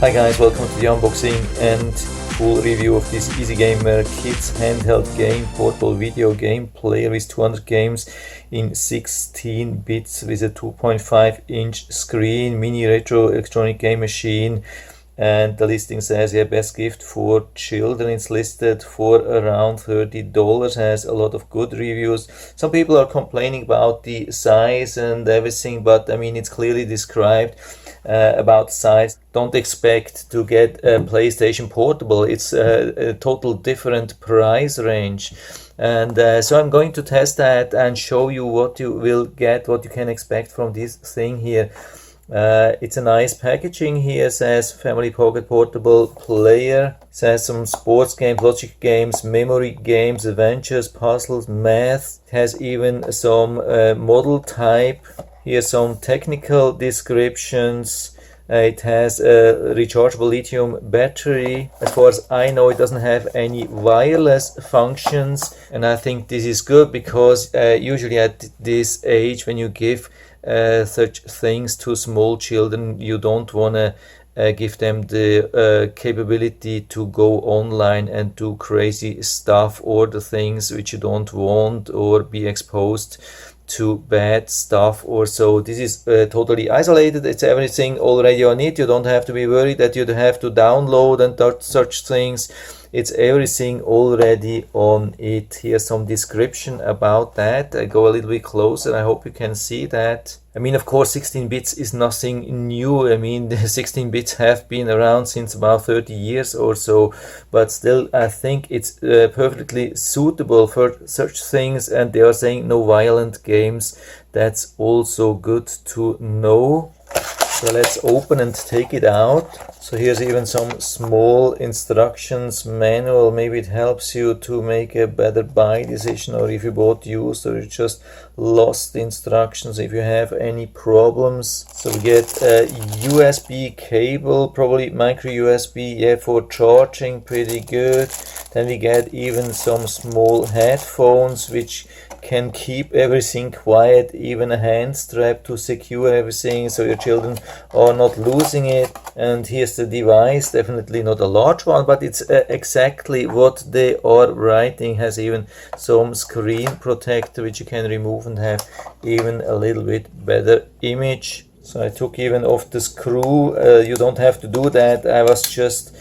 Hi guys, welcome to the unboxing and full review of this EASEGMER Kids handheld game, portable video game player with 200 games in 16 bits with a 2.5-inch screen, mini retro electronic game machine. And the listing says, yeah, best gift for children. It's listed for around $30, has a lot of good reviews. Some people are complaining about the size and everything, but I mean, it's clearly described about size. Don't expect to get a PlayStation Portable. It's a total different price range. And so I'm going to test that and show you what you will get, what you can expect from this thing here. It's a nice packaging here. It says Family Pocket Portable Player. It says some sports games, logic games, memory games, adventures, puzzles, math. It has even some model type. Here some technical descriptions. It has a rechargeable lithium battery. As far as I know, it doesn't have any wireless functions, and I think this is good because usually at this age, when you give such things to small children, you don't want to give them the capability to go online and do crazy stuff or the things which you don't want, or be exposed to bad stuff or so. This is totally isolated. It's everything already on it. You don't have to be worried that you'd have to download and such things. It's everything already on it. Here's some description about that. I go a little bit closer. I hope you can see that. I mean, of course, 16 bits is nothing new. I mean, the 16 bits have been around since about 30 years or so, but still, I think it's perfectly suitable for such things. And they are saying no violent games. That's also good to know. So let's open and take it out. So here's even some small instructions manual. Maybe it helps you to make a better buy decision, or if you bought used or you just lost the instructions, if you have any problems. So we get a USB cable, probably micro USB, yeah, for charging, pretty good. Then we get even some small headphones which can keep everything quiet, even a hand strap to secure everything so your children are not losing it. And here's the device, definitely not a large one, but it's exactly what they are writing. Has even some screen protector which you can remove and have even a little bit better image. So I took even off the screw. You don't have to do that. I was just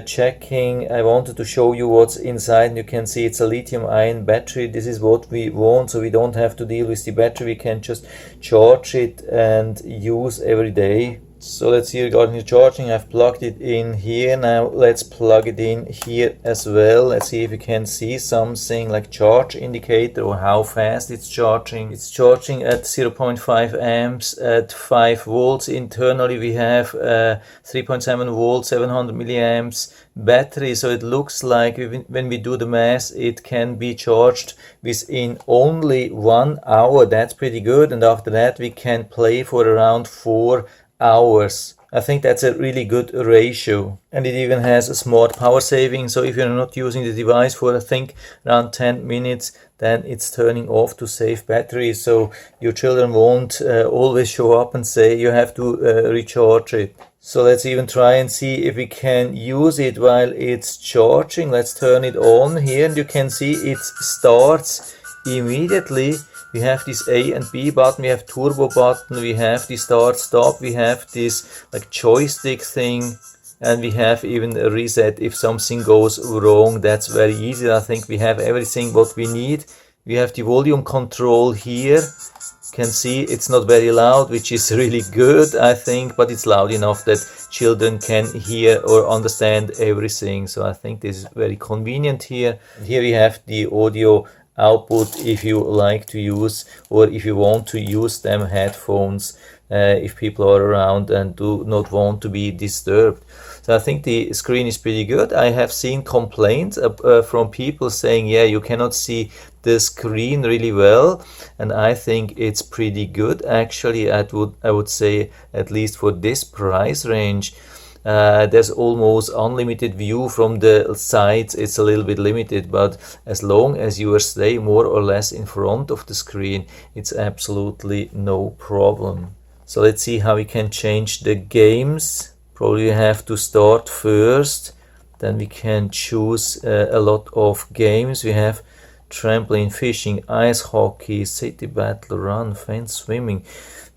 checking. I wanted to show you what's inside, and you can see it's a lithium-ion battery. This is what we want, so we don't have to deal with the battery. We can just charge it and use every day. So let's see regarding the charging. I've plugged it in here. Now let's plug it in here as well. Let's see if you can see something like charge indicator or how fast it's charging. It's charging at 0.5 amps at 5 volts. Internally we have 3.7 volts, 700 milliamps battery. So it looks like when we do the math, it can be charged within only 1 hour. That's pretty good. And after that we can play for around 4 hours. I think that's a really good ratio. And it even has a smart power saving, so if you're not using the device for I think around 10 minutes, then it's turning off to save battery, so your children won't always show up and say you have to recharge it. So let's even try and see if we can use it while it's charging. Let's turn it on here, and you can see it starts immediately. We have this A and B button, we have turbo button, we have the start stop, we have this like joystick thing, and we have even a reset if something goes wrong. That's very easy. I think we have everything what we need. We have the volume control here. You can see it's not very loud, which is really good, I think, but it's loud enough that children can hear or understand everything. So I think this is very convenient here. Here we have the audio output if you like to use, or if you want to use them headphones if people are around and do not want to be disturbed. So I think the screen is pretty good. I have seen complaints from people saying, yeah, you cannot see the screen really well, and I think it's pretty good actually. I would say, at least for this price range. There's almost unlimited view from the sides. It's a little bit limited, but as long as you stay more or less in front of the screen, it's absolutely no problem. So let's see how we can change the games. Probably we have to start first, then we can choose a lot of games. We have trampoline, fishing, ice hockey, city battle, run, fence, swimming,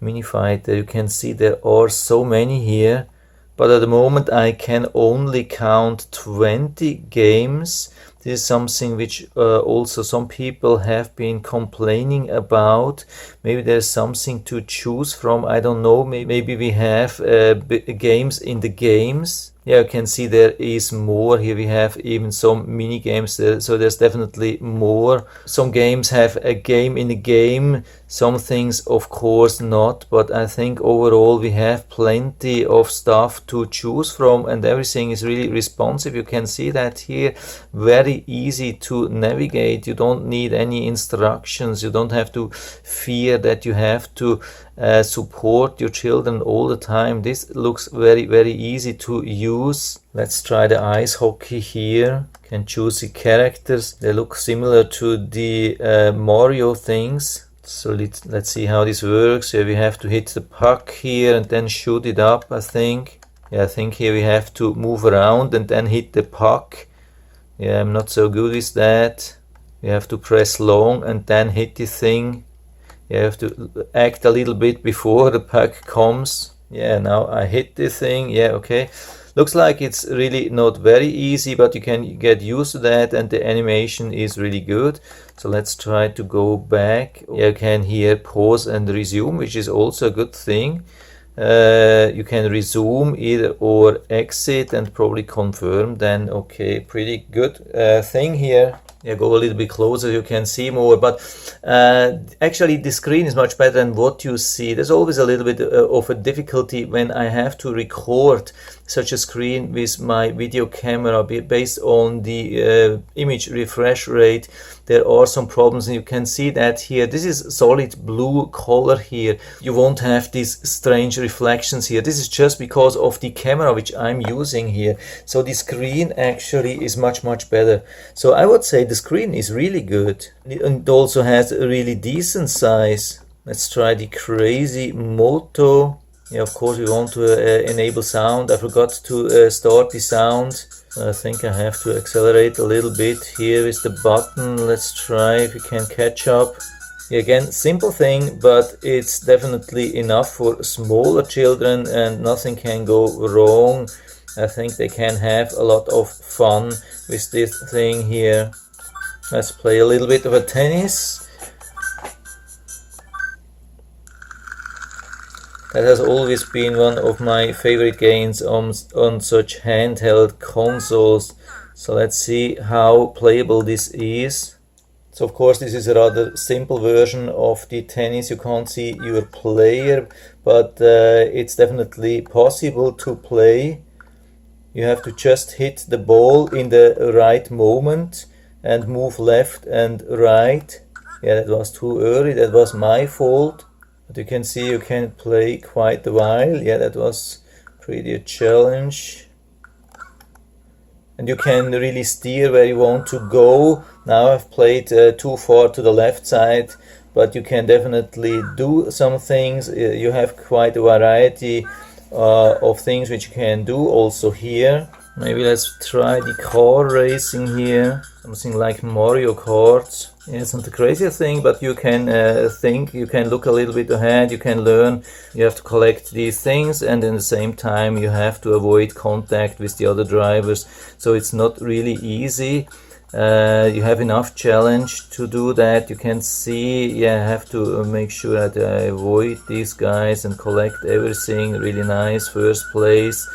mini fighter. You can see there are so many here, but at the moment I can only count 20 games. This is something which also some people have been complaining about. Maybe there's something to choose from, I don't know. Maybe we have games in the games. Yeah, you can see there is more. Here we have even some mini games there, so there's definitely more. Some games have a game in a game, some things of course not, but I think overall we have plenty of stuff to choose from, and everything is really responsive. You can see that here, very easy to navigate. You don't need any instructions. You don't have to fear that you have to support your children all the time. This looks very easy to use. Let's try the ice hockey here. Can choose the characters. They look similar to the Mario things. So let's see how this works. Here we have to hit the puck here and then shoot it up, I think. Yeah, I think here we have to move around and then hit the puck. Yeah, I'm not so good with that. We have to press long and then hit the thing. You have to act a little bit before the puck comes. Yeah, now I hit the thing. Yeah, okay. Looks like it's really not very easy, but you can get used to that, and the animation is really good. So let's try to go back. You can here pause and resume, which is also a good thing. You can resume either or exit and probably confirm. Then okay, pretty good thing here. Yeah, go a little bit closer, you can see more, but actually the screen is much better than what you see. There's always a little bit of a difficulty when I have to record such a screen with my video camera based on the image refresh rate. There are some problems, and you can see that here. This is solid blue color here. You won't have these strange reflections here. This is just because of the camera which I'm using here. So the screen actually is much better. So I would say the screen is really good. It also has a really decent size. Let's try the crazy moto. Yeah, of course we want to enable sound. I forgot to start the sound. I think I have to accelerate a little bit here with the button. Let's try if we can catch up. Yeah, again, simple thing, but it's definitely enough for smaller children and nothing can go wrong. I think they can have a lot of fun with this thing here. Let's play a little bit of a tennis. That has always been one of my favorite games on such handheld consoles. So let's see how playable this is. So of course this is a rather simple version of the tennis. You can't see your player, but it's definitely possible to play. You have to just hit the ball in the right moment and move left and right. Yeah, that was too early. That was my fault. But you can see you can play quite a while. Yeah, that was pretty a challenge. And you can really steer where you want to go. Now I've played too far to the left side, but you can definitely do some things. You have quite a variety of things which you can do also here. Maybe let's try the car racing here, something like Mario Kart. Yeah, it's not a crazy thing, but you can think, you can look a little bit ahead, you can learn. You have to collect these things, and at the same time you have to avoid contact with the other drivers. So it's not really easy. You have enough challenge to do that. You can see, yeah, I have to make sure that I avoid these guys and collect everything. Really nice, first place.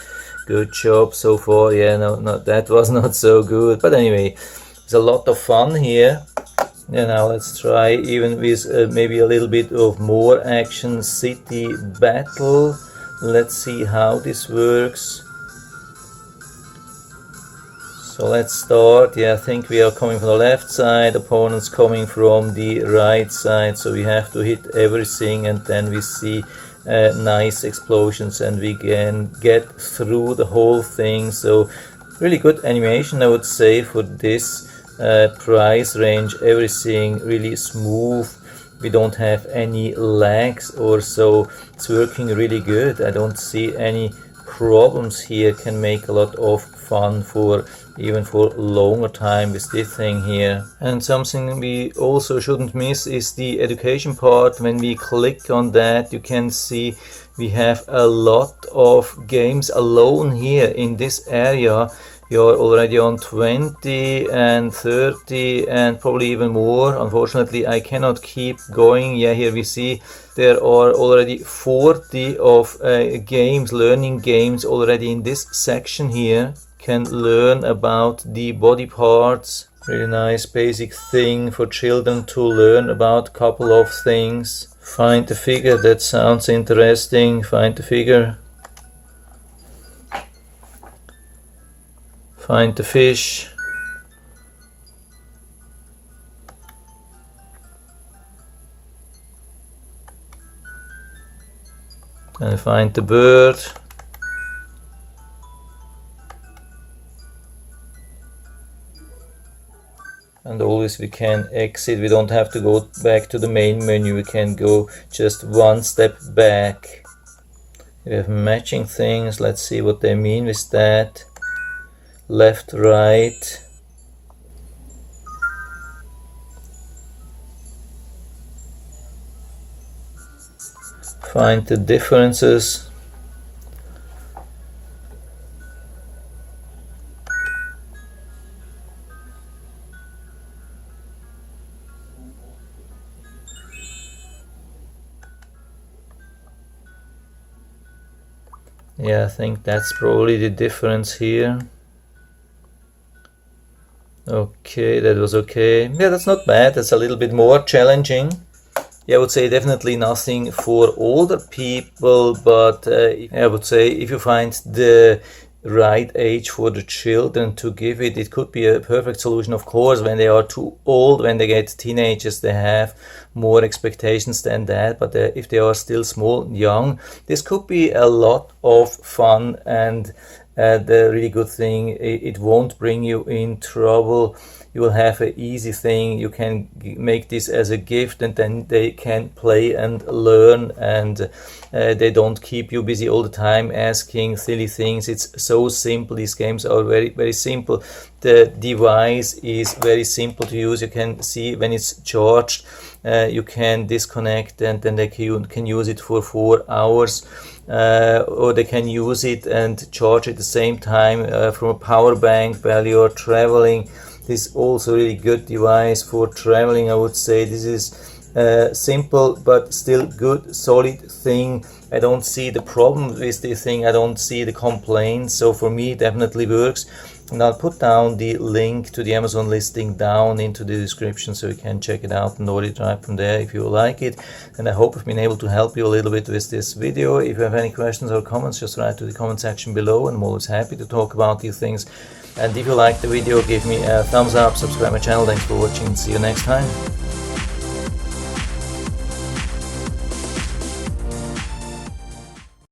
Good job so far. Yeah, no, that was not so good. But anyway, it's a lot of fun here. Yeah, now let's try even with maybe a little bit of more action. City battle. Let's see how this works. So let's start. Yeah, I think we are coming from the left side, opponents coming from the right side. So we have to hit everything, and then we see nice explosions, and we can get through the whole thing. So really good animation, I would say, for this price range. Everything really smooth. We don't have any lags or so. It's working really good. I don't see any problems here can make a lot of fun for even for longer time with this thing here. And something we also shouldn't miss is the education part. When we click on that, you can see we have a lot of games alone here in this area. You're already on 20 and 30 and probably even more. Unfortunately, I cannot keep going. Yeah, here we see there are already 40 of games, learning games already in this section here. Can learn about the body parts. Really nice basic thing for children to learn about a couple of things. Find the figure, that sounds interesting. Find the figure. Find the fish. And find the bird. And always we can exit, we don't have to go back to the main menu, we can go just one step back. We have matching things, let's see what they mean with that. Left, right. Find the differences. Yeah, I think that's probably the difference here. Okay, that was okay. Yeah, that's not bad. That's a little bit more challenging. Yeah, I would say definitely nothing for older people, but I would say if you find the right age for the children to give it, it could be a perfect solution. Of course, when they are too old, when they get teenagers, they have more expectations than that, but if they are still small, young, this could be a lot of fun. And the really good thing, it won't bring you in trouble. You will have an easy thing. You can make this as a gift, and then they can play and learn, and they don't keep you busy all the time asking silly things. It's so simple. These games are very, very simple. The device is very simple to use. You can see when it's charged, you can disconnect, and then they can use it for 4 hours. Or they can use it and charge at the same time from a power bank while you're traveling. This is also a really good device for traveling. I would say this is simple but still good, solid thing. I don't see the problem with this thing. I don't see the complaints. So for me, it definitely works. And I'll put down the link to the Amazon listing down into the description so you can check it out and order it right from there if you like it. And I hope I've been able to help you a little bit with this video. If you have any questions or comments, just write to the comment section below, and I'm always happy to talk about these things. And if you liked the video, give me a thumbs up, subscribe my channel. Thanks for watching, and see you next time.